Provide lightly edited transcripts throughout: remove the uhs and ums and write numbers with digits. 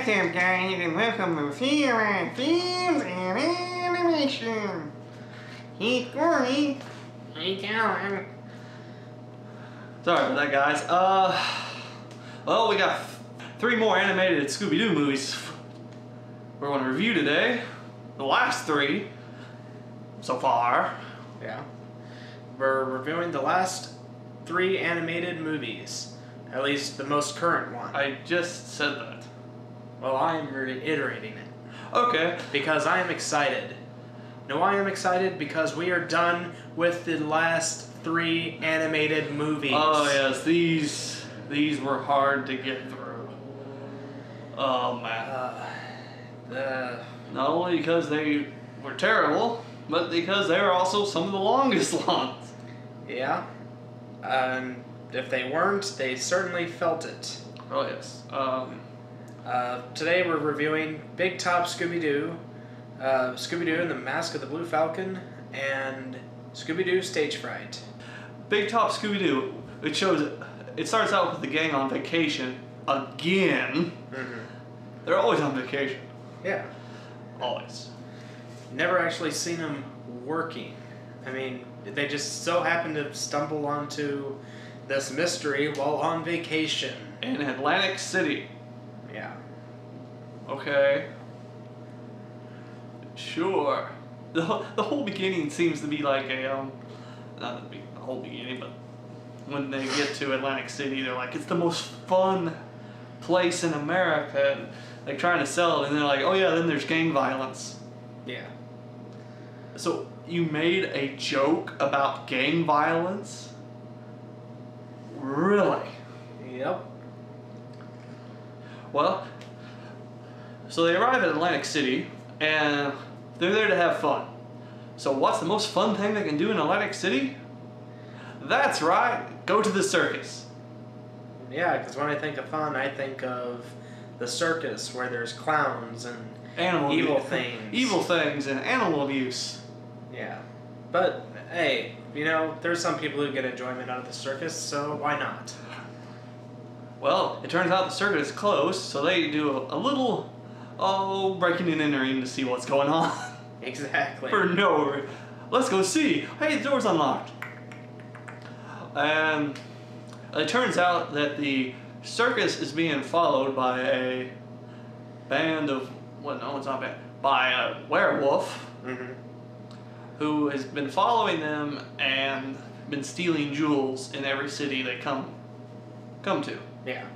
What's up, guys, and welcome to Feline Films and Animation. He's Corey. Hey, Calvin. Sorry about that, guys. Well, we got 3 more animated Scooby-Doo movies we're going to review today. The last 3 so far. Yeah. We're reviewing the last 3 animated movies. At least the most current one. I just said that. Well, I am reiterating it. Okay. Because I am excited. No, I am excited because we are done with the last 3 animated movies. Oh, yes. These were hard to get through. Oh, man. Not only because they were terrible, but because they were also some of the longest ones. Yeah. And if they weren't, they certainly felt it. Oh, yes. Today we're reviewing Big Top Scooby-Doo, Scooby-Doo and the Mask of the Blue Falcon, and Scooby-Doo Stage Fright. Big Top Scooby-Doo. It starts out with the gang on vacation again. Mm-hmm. They're always on vacation. Yeah. Always. Never actually seen them working. I mean, they just so happen to stumble onto this mystery while on vacation. In Atlantic City. Yeah. Okay. Sure. The whole beginning seems to be like a, not the whole beginning, but when they get to Atlantic City, they're like, it's the most fun place in America. And they're trying to sell it, and they're like, oh yeah, then there's gang violence. Yeah. So you made a joke about gang violence? Really? Yep. Well, so they arrive at Atlantic City, and they're there to have fun. So what's the most fun thing they can do in Atlantic City? That's right, go to the circus. Yeah, because when I think of fun, I think of the circus where there's clowns and evil things. Evil things and animal abuse. Yeah. But, hey, you know, there's some people who get enjoyment out of the circus, so why not? Well, it turns out the circus is closed, so they do a little, breaking and entering to see what's going on. Exactly. For no reason. Let's go see. Hey, the door's unlocked. And it turns out that the circus is being followed by a band of, well, no, it's not a band, by a werewolf. Mm-hmm. Who has been following them and been stealing jewels in every city they come to. Yeah.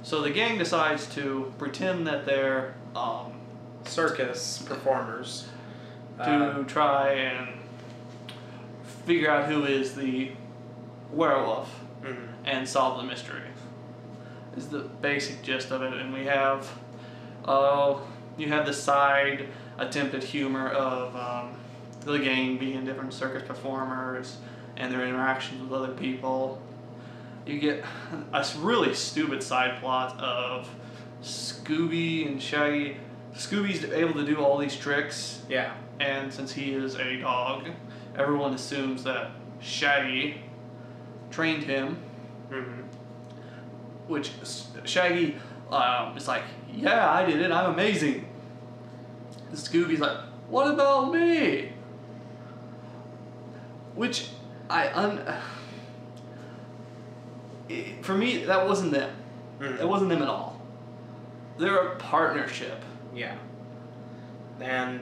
So the gang decides to pretend that they're Circus performers. to try and figure out who is the werewolf Mm-hmm. and solve the mystery. Is the basic gist of it, and we have you have the side attempted humor of the gang being different circus performers and their interactions with other people. You get a really stupid side plot of Scooby and Shaggy. Scooby's able to do all these tricks. Yeah. And since he is a dog, everyone assumes that Shaggy trained him. Mm-hmm. Which Shaggy is like, yeah, I did it, I'm amazing. And Scooby's like, what about me? Which for me, that wasn't them. Mm-hmm. It wasn't them at all. They're a partnership. Yeah. And,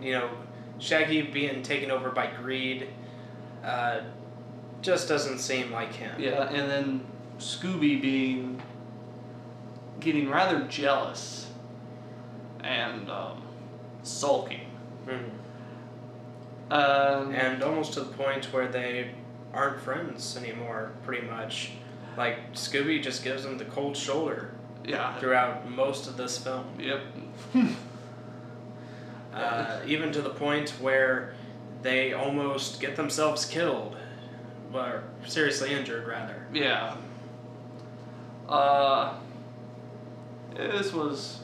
you know, Shaggy being taken over by greed just doesn't seem like him. Yeah, and then Scooby getting rather jealous and sulking. Mm-hmm. And almost to the point where they aren't friends anymore, pretty much. Like, Scooby just gives him the cold shoulder. Yeah. Throughout most of this film. Yep. Even to the point where they almost get themselves killed. Or seriously injured, rather. Yeah. This was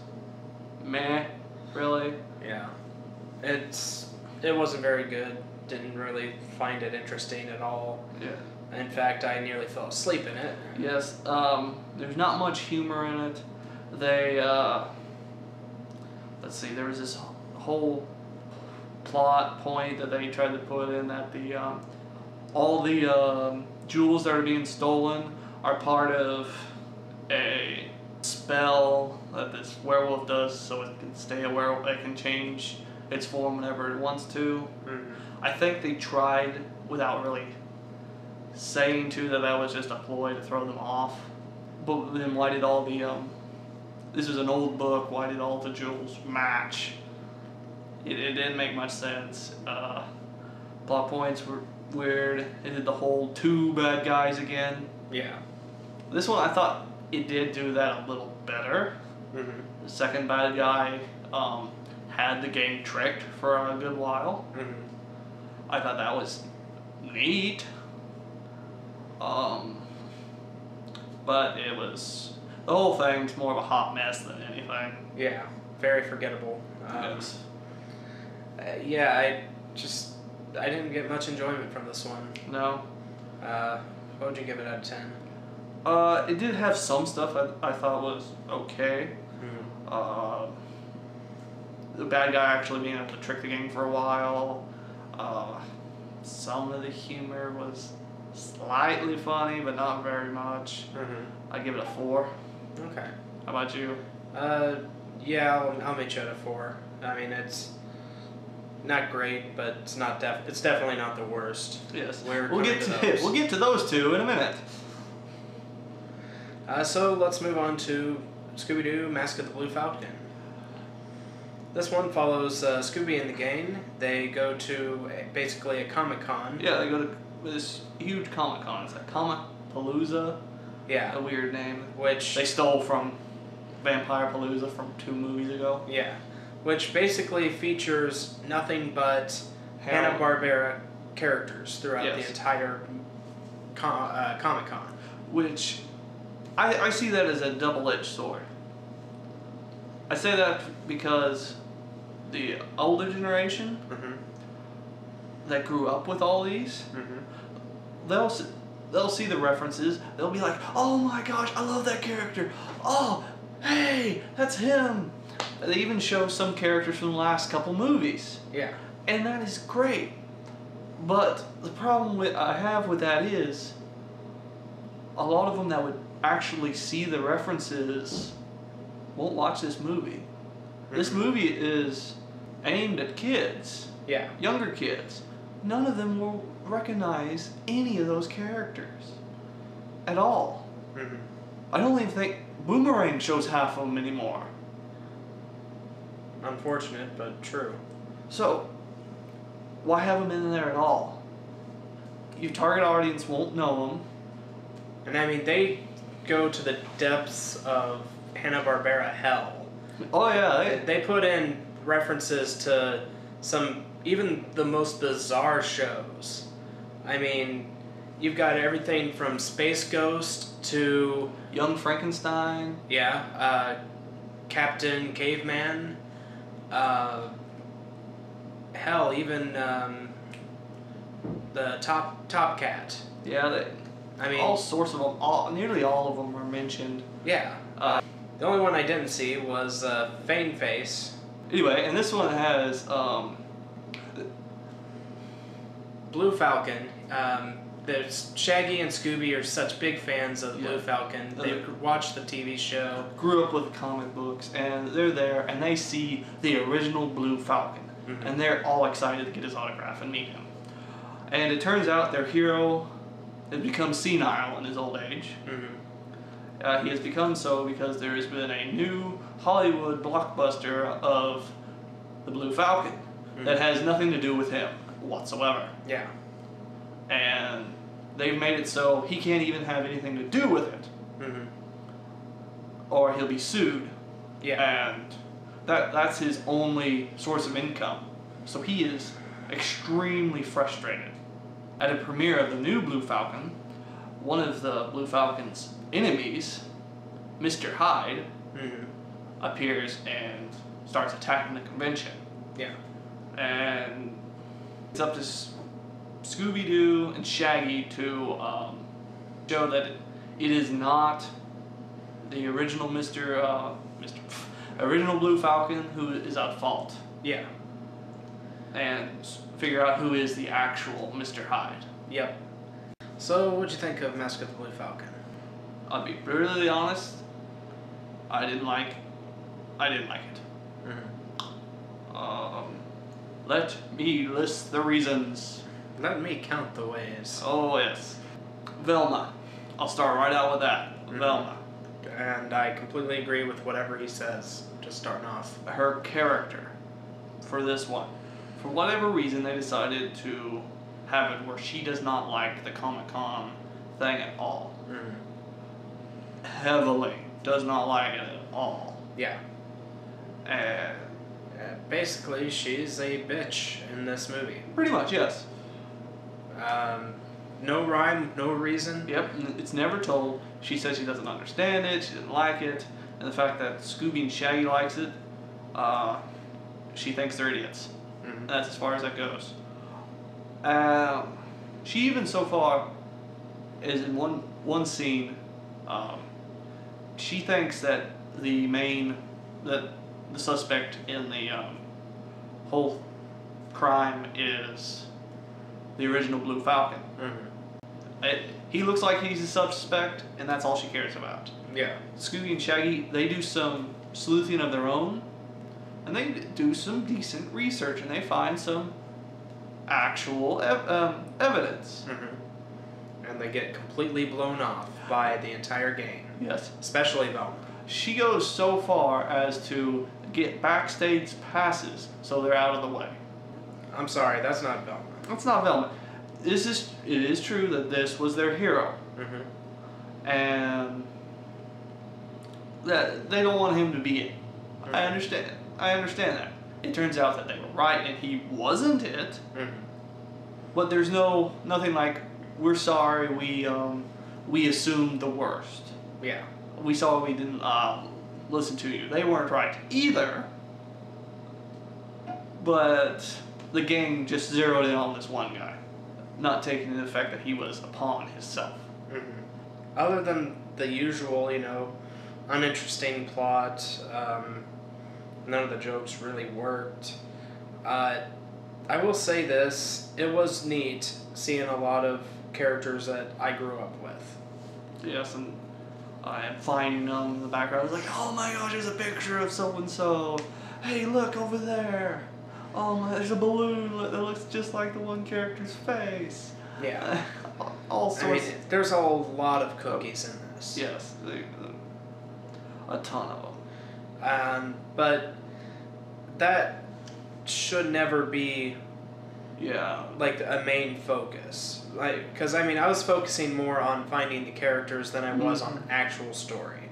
meh, really. Yeah. It wasn't very good. Didn't really find it interesting at all. Yeah. In fact, I nearly fell asleep in it. Yes. There's not much humor in it. they let's see, there was this whole plot point that they tried to put in that the all the jewels that are being stolen are part of a spell that this werewolf does, so it can stay a werewolf. It can change its form whenever it wants to. Mm-hmm. I think they tried, without really saying to, that was just a ploy to throw them off. But then why did all the this is an old book, why did all the jewels match? It didn't make much sense. Plot points were weird. It did the whole two bad guys again. Yeah. This one, I thought it did do that a little better. Mm-hmm. The second bad guy had the game tricked for a good while. Mm-hmm. I thought that was neat. But it was, the whole thing's more of a hot mess than anything. Yeah, very forgettable. Yes. Yeah, I didn't get much enjoyment from this one. No. What would you give it out of 10? It did have some stuff I thought was okay. Mm-hmm. The bad guy actually being able to trick the game for a while. Some of the humor was slightly funny, but not very much. Mm-hmm. I give it a 4. Okay. How about you? Yeah, I'll make you at a 4. I mean, it's not great, but it's not it's definitely not the worst. Yes. We'll get to those two in a minute. So let's move on to Scooby-Doo, Mask of the Blue Falcon. This one follows Scooby and the gang. They go to basically a Comic-Con. Yeah, they go to this huge Comic-Con. It's like Comic-Palooza. Yeah. A weird name. Which they stole from Vampire Palooza from 2 movies ago. Yeah. Which basically features nothing but Hanna-Barbera characters throughout the entire Comic-Con. Which, I see that as a double-edged sword. I say that because the older generation that grew up with all these, they'll see the references. They'll be like, "Oh my gosh, I love that character! Oh, hey, that's him!" They even show some characters from the last couple movies. Yeah. And that is great. But the problem I have with that is, a lot of them that would actually see the references won't watch this movie. This movie is aimed at kids. Yeah. Younger kids. None of them will recognize any of those characters at all. Mm-hmm. I don't even think Boomerang shows half of them anymore. Unfortunate, but true. So, why have them in there at all? Your target audience won't know them. And I mean, they go to the depths of Hanna-Barbera hell. Oh yeah, They put in references to even the most bizarre shows. I mean, you've got everything from Space Ghost to Young Frankenstein. Captain Caveman. Hell, even the Top Cat. Yeah, I mean, all sorts of them. Nearly all of them are mentioned. Yeah. The only one I didn't see was Fane Face. Anyway, and this one has Blue Falcon. There's Shaggy and Scooby are such big fans of Blue Falcon. They watch the TV show. Grew up with comic books, and they're there, and they see the original Blue Falcon, and they're all excited to get his autograph and meet him. And it turns out their hero has become senile in his old age. He has become so because there has been a new Hollywood blockbuster of the Blue Falcon that has nothing to do with him whatsoever. Yeah. And they've made it so he can't even have anything to do with it. Or he'll be sued. Yeah. And that's his only source of income. So he is extremely frustrated. At a premiere of the new Blue Falcon, one of the Blue Falcon's enemies, Mr. Hyde, appears and starts attacking the convention. Yeah. And it's up to Scooby-Doo and Shaggy to show that it is not the original original Blue Falcon who is at fault. Yeah. And figure out who is the actual Mr. Hyde. Yep. So, what'd you think of Mask of the Blue Falcon? I'll be brutally honest. I didn't like it. Let me list the reasons. Let me count the ways. Oh yes. Velma. I'll start right out with that. Velma. And I completely agree with whatever he says, just starting off. Her character for this one. For whatever reason, they decided to have it where she does not like the Comic-Con thing at all. Heavily. Does not like it at all. Yeah. And basically, she's a bitch in this movie. pretty much, yes. No rhyme, no reason. Yep, it's never told. She says she doesn't understand it, she didn't like it, and the fact that Scooby and Shaggy likes it, she thinks they're idiots. That's as far as that goes. She even so far is in one scene. She thinks that the suspect in the whole crime is the original Blue Falcon. He looks like he's a suspect, and that's all she cares about. Yeah. Scooby and Shaggy, they do some sleuthing of their own, and they do some decent research, and they find some actual evidence. And they get completely blown off by the entire gang. Yes. Especially Velma. She goes so far as to get backstage passes so they're out of the way. I'm sorry, that's not Velma. That's not Velma. It is true that this was their hero. And that they don't want him to be it. I understand that. It turns out that they were right and he wasn't it. But there's nothing like, we're sorry, we assumed the worst. Yeah. We saw we didn't listen to you. They weren't right either. But the gang just zeroed in on this one guy, not taking into effect that he was a pawn himself. Other than the usual, uninteresting plot, none of the jokes really worked. I will say this, it was neat seeing a lot of characters that I grew up with. Yes, and I am finding them in the background. I was like, oh my gosh, there's a picture of so-and-so. Hey, look over there. Oh my, there's a balloon that looks just like the one character's face. Yeah. All sorts. I mean, there's a lot of cookies in this. Yes, a ton of them. But that should never be like a main focus. Because I was focusing more on finding the characters than I was on actual story.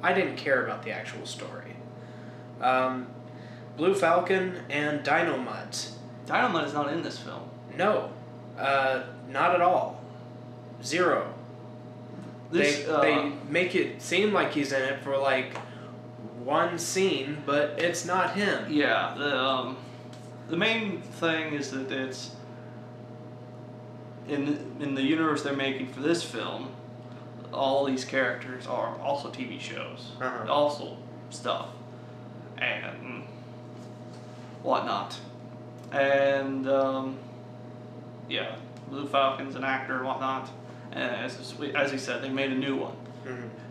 I didn't care about the actual story. Blue Falcon and Dynamite. Dynamite is not in this film. No, not at all. Zero. They make it seem like he's in it for like one scene, but it's not him. Yeah, the main thing is that it's in the universe they're making for this film. All these characters are also TV shows, also stuff, and whatnot. And Blue Falcon's an actor and whatnot. And as he said, they made a new one.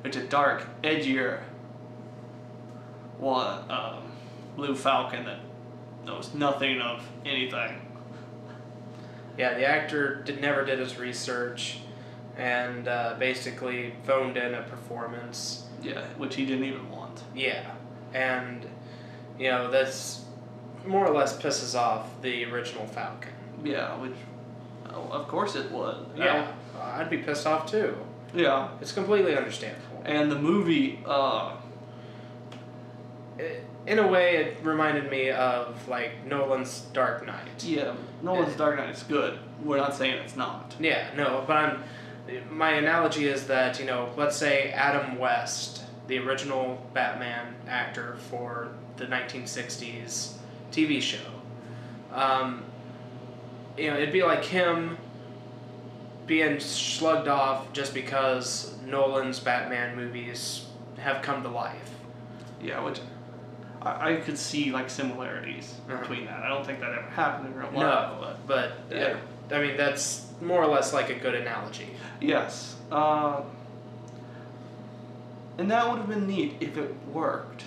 It's a dark, edgier one, Blue Falcon that knows nothing of anything. Yeah, the actor never did his research and basically phoned in a performance. Yeah, which he didn't even want. Yeah, and that's more or less pisses off the original Falcon. Yeah, which of course it would. Yeah, I'd be pissed off too. Yeah, it's completely understandable. And the movie, in a way, it reminded me of like Nolan's Dark Knight. Yeah, Nolan's Dark Knight is good. We're not saying it's not. Yeah, no, but my analogy is that let's say Adam West, the original Batman actor for the 1960s TV show. It'd be like him being slugged off just because Nolan's Batman movies have come to life. Yeah, which I could see like similarities between that. I don't think that ever happened in real life. No, but yeah. I mean, that's more or less like a good analogy. Yes. And that would have been neat if it worked.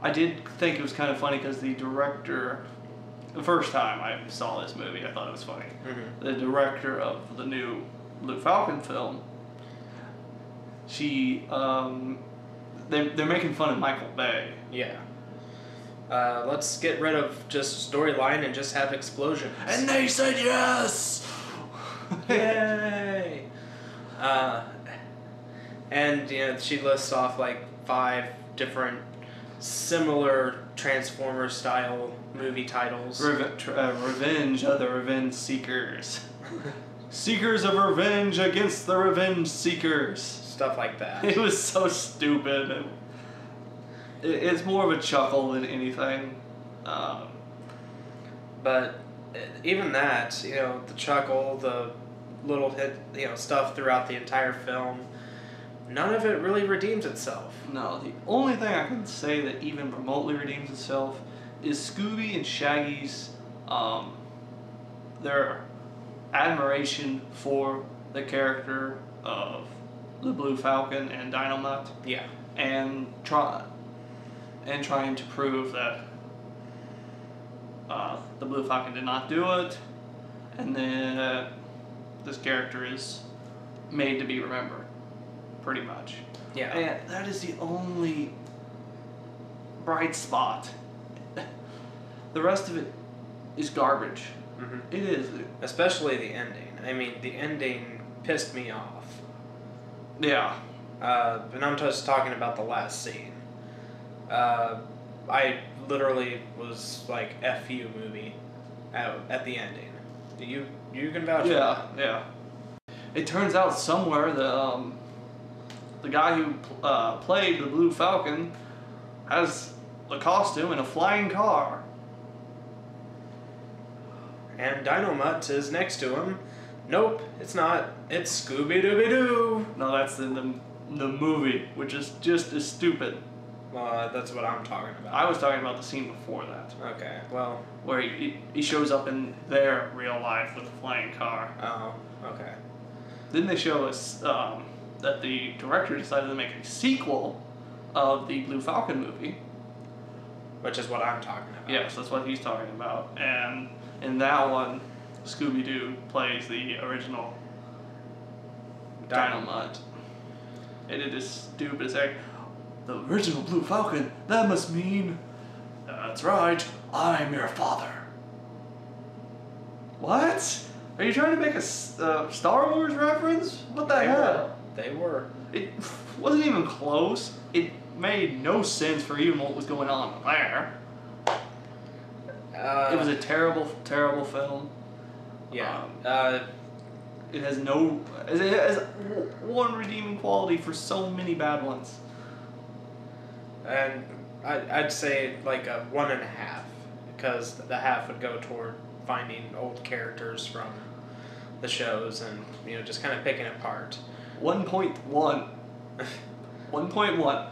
I did think it was kind of funny because the director, the first time I saw this movie, I thought it was funny. The director of the new Blue Falcon film, they're making fun of Michael Bay. Yeah. Let's get rid of just storyline and just have explosions. And they said yes! Yay! And she lists off like 5 different similar Transformers style movie titles. Revenge of the Revenge Seekers. Seekers of Revenge against the Revenge Seekers. Stuff like that. It was so stupid. It's more of a chuckle than anything. But even that, the chuckle, the little hit, stuff throughout the entire film, none of it really redeems itself. No, the only thing I can say that even remotely redeems itself is Scooby and Shaggy's, their admiration for the character of the Blue Falcon and Dynamite. Yeah. And trying to prove that the Blue Falcon did not do it, and then this character is made to be remembered, pretty much. Yeah. And that is the only bright spot. The rest of it is garbage. It is. Especially the ending. I mean, the ending pissed me off. Yeah. And I'm just talking about the last scene. I literally was like, F you movie at the ending. You can vouch for that. Yeah. It turns out somewhere the guy who played the Blue Falcon has a costume and a flying car. And Dynamite is next to him. Nope, it's not. It's Scooby-Dooby-Doo. No, that's in the movie, which is just as stupid. Well, that's what I'm talking about. I was talking about the scene before that. Okay, well. Where he shows up in their real life with a flying car. Oh, okay. Then they show us that the director decided to make a sequel of the Blue Falcon movie. Which is what I'm talking about. Yes, that's what he's talking about. And in that one, Scooby-Doo plays the original Dynamite. And it is stupid as heck. The original Blue Falcon, that must mean... That's right, I'm your father. What? Are you trying to make a Star Wars reference? What the hell? They were. It wasn't even close. It made no sense for even what was going on there. It was a terrible, terrible film. Yeah. It has no... It has one redeeming quality for so many bad ones. And I'd say like a 1.5, because the half would go toward finding old characters from the shows and just kind of picking apart. 1.1. 1.1.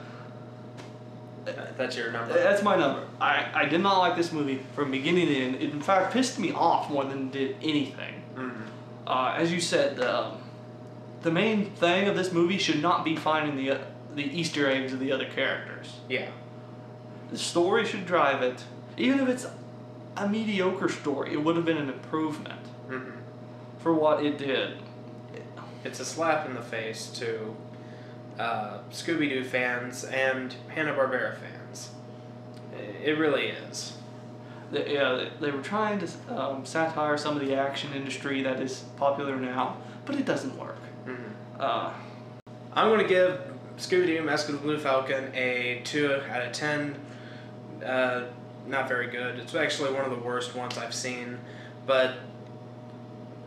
That's your number. That's my number. I did not like this movie from beginning to end. It in fact pissed me off more than it did anything. As you said, the main thing of this movie should not be finding the Easter eggs of the other characters. Yeah. The story should drive it. Even if it's a mediocre story, it would have been an improvement for what it did. It's a slap in the face to Scooby-Doo fans and Hanna-Barbera fans. It really is. They were trying to satire some of the action industry that is popular now, but it doesn't work. I'm going to give Scooby-Doo Mask of the Blue Falcon a 2 out of 10. Not very good. It's actually one of the worst ones I've seen, but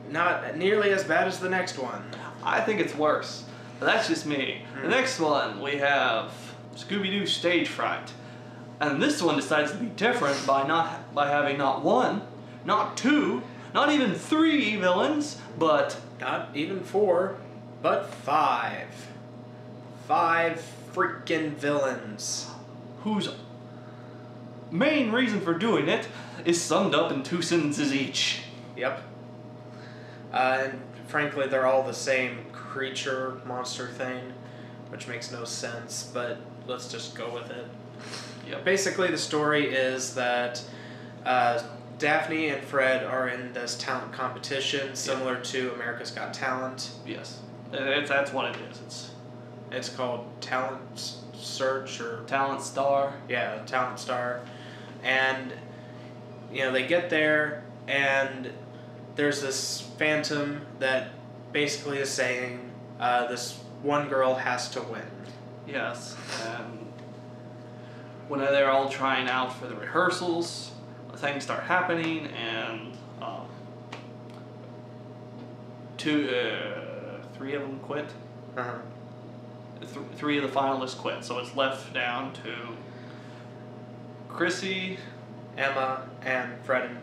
not nearly as bad as the next one. I think it's worse, but that's just me. The next one, we have Scooby-Doo Stage Fright. And this one decides to be different by having not 1, not 2, not even 3 villains, but... Not even 4, but 5. 5 freaking villains. Whose main reason for doing it is summed up in 2 sentences each. Yep. And frankly, they're all the same creature, monster thing, which makes no sense, but let's just go with it. Yep. Basically, the story is that Daphne and Fred are in this talent competition, similar to America's Got Talent. Yes. That's what it is. It's called Talent Search or Talent Star. Yeah, Talent Star. And, you know, they get there, and there's this phantom that basically is saying this one girl has to win. Yes. And when they're all trying out for the rehearsals, things start happening, and 3 of them quit. Uh-huh. 3 of the finalists quit, so it's left down to Chrissy, Emma, and Fred and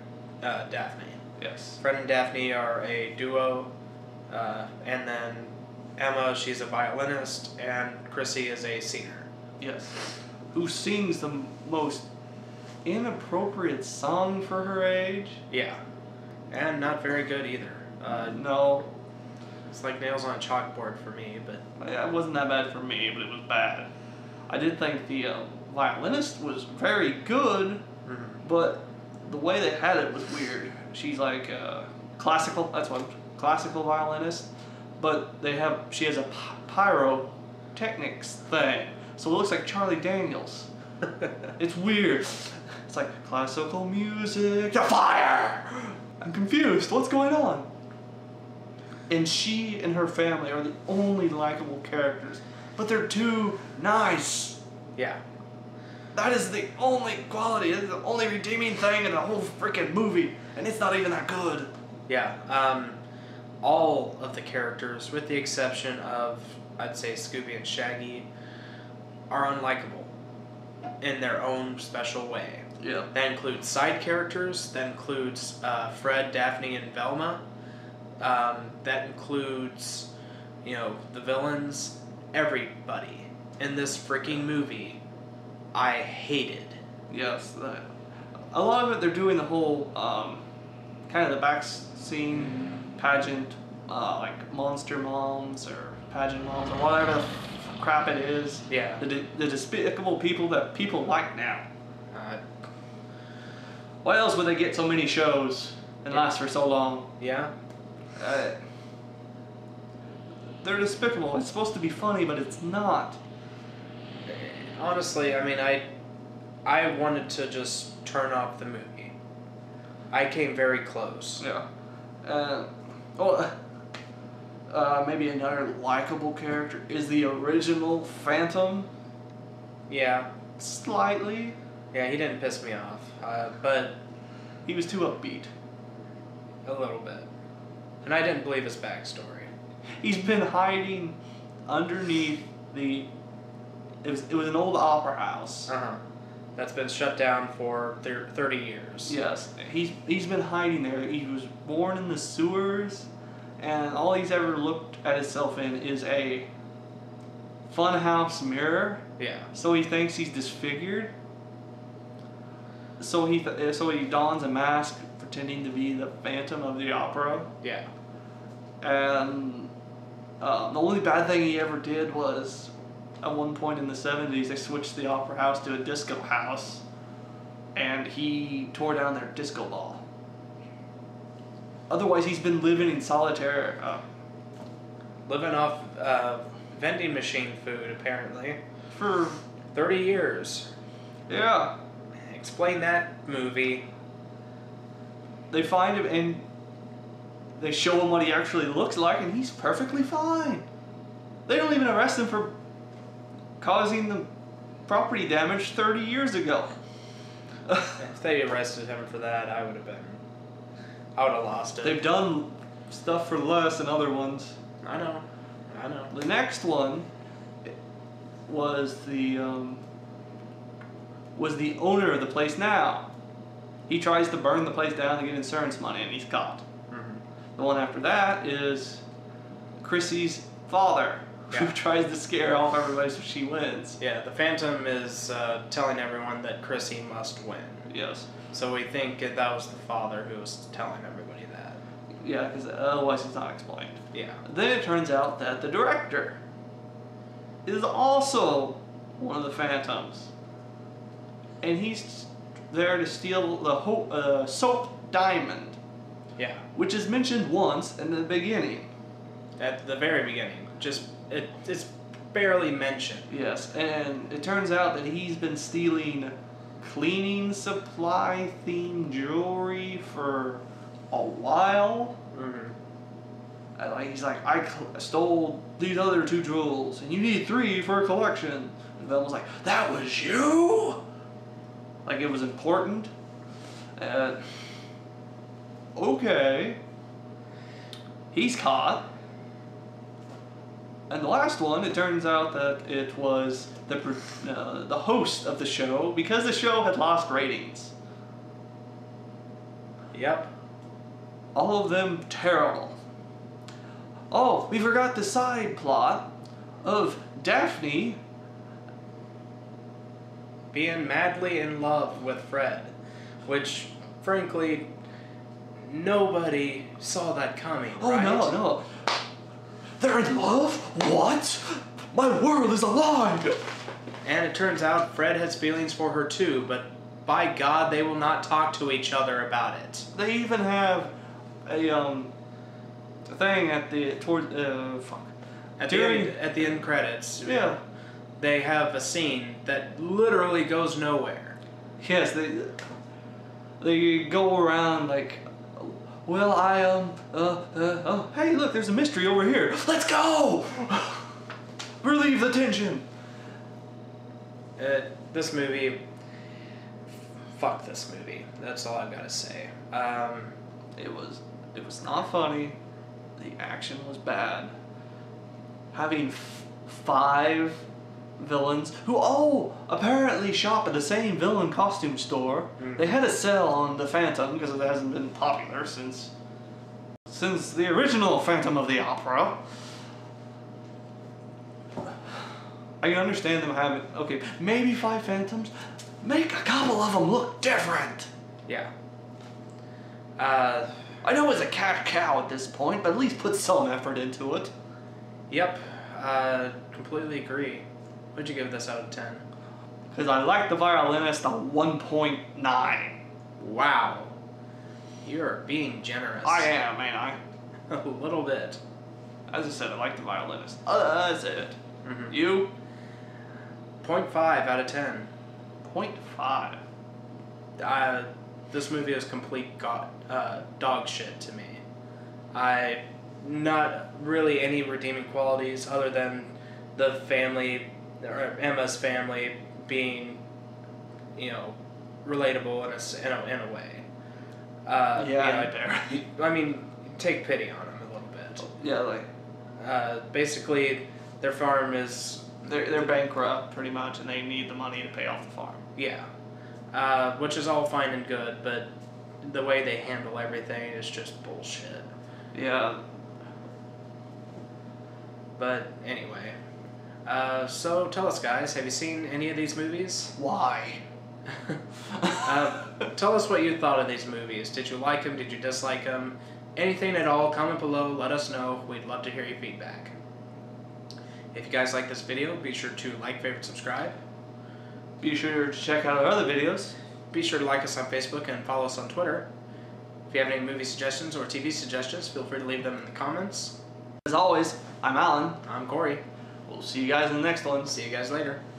Daphne. yes, Fred and Daphne are a duo, and then Emma, she's a violinist, and Chrissy is a singer. yes, who sings the most inappropriate song for her age. Yeah, and not very good either. No, It's like nails on a chalkboard for me, but it wasn't that bad for me, but it was bad. I did think the violinist was very good, but the way they had it was weird. She's like classical, that's what, classical violinist, but she has a pyrotechnics thing, so it looks like Charlie Daniels. It's weird. It's like classical music, the fire! I'm confused, what's going on? And she and her family are the only likable characters, but they're too nice. yeah. That is the only quality, it's the only redeeming thing in the whole freaking movie, and it's not even that good. Yeah, all of the characters, with the exception of, I'd say, Scooby and Shaggy, are unlikable in their own special way. Yeah. That includes side characters, that includes Fred, Daphne, and Velma. That includes, you know, the villains, everybody in this freaking movie. I hated. Yes. A lot of it, they're doing the whole, kind of the back scene pageant, like Monster Moms or Pageant Moms or whatever the crap it is. Yeah. The despicable people that people like now. Uh, Why else would they get so many shows and last for so long? yeah. They're despicable. It's supposed to be funny, but it's not. Honestly, I mean, I wanted to just turn off the movie. I came very close. Yeah. Maybe another likable character is the original Phantom. Yeah. Slightly. Yeah, he didn't piss me off, but He was too upbeat. a little bit. And I didn't believe his backstory. He's been hiding underneath the... It was an old opera house. Uh-huh. That's been shut down for 30 years. Yes. He's been hiding there. He was born in the sewers, and all he's ever looked at himself in is a funhouse mirror. Yeah. So he thinks he's disfigured. So he dons a mask pretending to be the Phantom of the Opera. Yeah. And the only bad thing he ever did was, at one point in the 70s, they switched the opera house to a disco house, and he tore down their disco ball. Otherwise, he's been living in solitaire. Living off vending machine food, apparently. For 30 years. yeah. Explain that, movie. They find him and they show him what he actually looks like, and he's perfectly fine. They don't even arrest him for causing the property damage 30 years ago. If they arrested him for that, I would have lost it. They've done stuff for less than other ones. I know. The next one was the owner of the place now. He tries to burn the place down to get insurance money, and he's caught. Mm-hmm. The one after that is Chrissy's father. who tries to scare off everybody so she wins. Yeah, the Phantom is telling everyone that Chrissy must win. Yes. So we think that was the father who was telling everybody that. Yeah, because otherwise it's not explained. Yeah. Then it turns out that the director is also one of the Phantoms. And he's there to steal the soap diamond. Yeah. Which is mentioned once in the beginning. At the very beginning. Just, it's barely mentioned. Yes, and it turns out that he's been stealing cleaning supply themed jewelry for a while. Mm-hmm. He's like, I stole these other 2 jewels, and you need 3 for a collection. And Velma's like, that was you? Like it was important. Okay. He's caught. And the last one, it turns out that it was the host of the show, because the show had lost ratings. Yep. All of them terrible. Oh, we forgot the side plot of Daphne being madly in love with Fred, which, frankly, nobody saw that coming, Oh, right? no. They're in love? What? My world is alive! And it turns out Fred has feelings for her too, but by God, they will not talk to each other about it. They even have a thing at the At the end credits. Yeah. They have a scene that literally goes nowhere. Yes, they go around like, well, oh, hey, look, there's a mystery over here. Let's go! Relieve the tension. This movie, fuck this movie. That's all I've got to say. It was not funny. The action was bad. Having 5 villains who apparently shop at the same villain costume store. Mm. They had a sale on the Phantom because it hasn't been popular since the original Phantom of the Opera. I can understand them having maybe 5 Phantoms. Make a couple of them look different. Yeah. I know it's a cash cow at this point, but at least put some effort into it. Yep. Completely agree. What'd you give this out of 10? Because I like the violinist a 1.9. Wow. You're being generous. I am, man. A little bit. As I said, I like the violinist. That's it. Mm-hmm. You? 0.5 out of 10. 0.5. This movie is complete dog shit to me. Not really any redeeming qualities other than the family, or Emma's family, being, relatable in a way. I mean, take pity on them a little bit. Yeah, basically, their farm is... They're bankrupt, pretty much, and they need the money to pay off the farm. Yeah. Which is all fine and good, but the way they handle everything is just bullshit. Yeah. But anyway. So tell us, guys, have you seen any of these movies? Why? Tell us what you thought of these movies. Did you like them? Did you dislike them? Anything at all, comment below, let us know. We'd love to hear your feedback. If you guys like this video, be sure to like, favorite, subscribe. Be sure to check out our other videos. Be sure to like us on Facebook and follow us on Twitter. If you have any movie suggestions or TV suggestions, feel free to leave them in the comments. As always, I'm Alan. I'm Corey. We'll see you guys in the next one. See you guys later.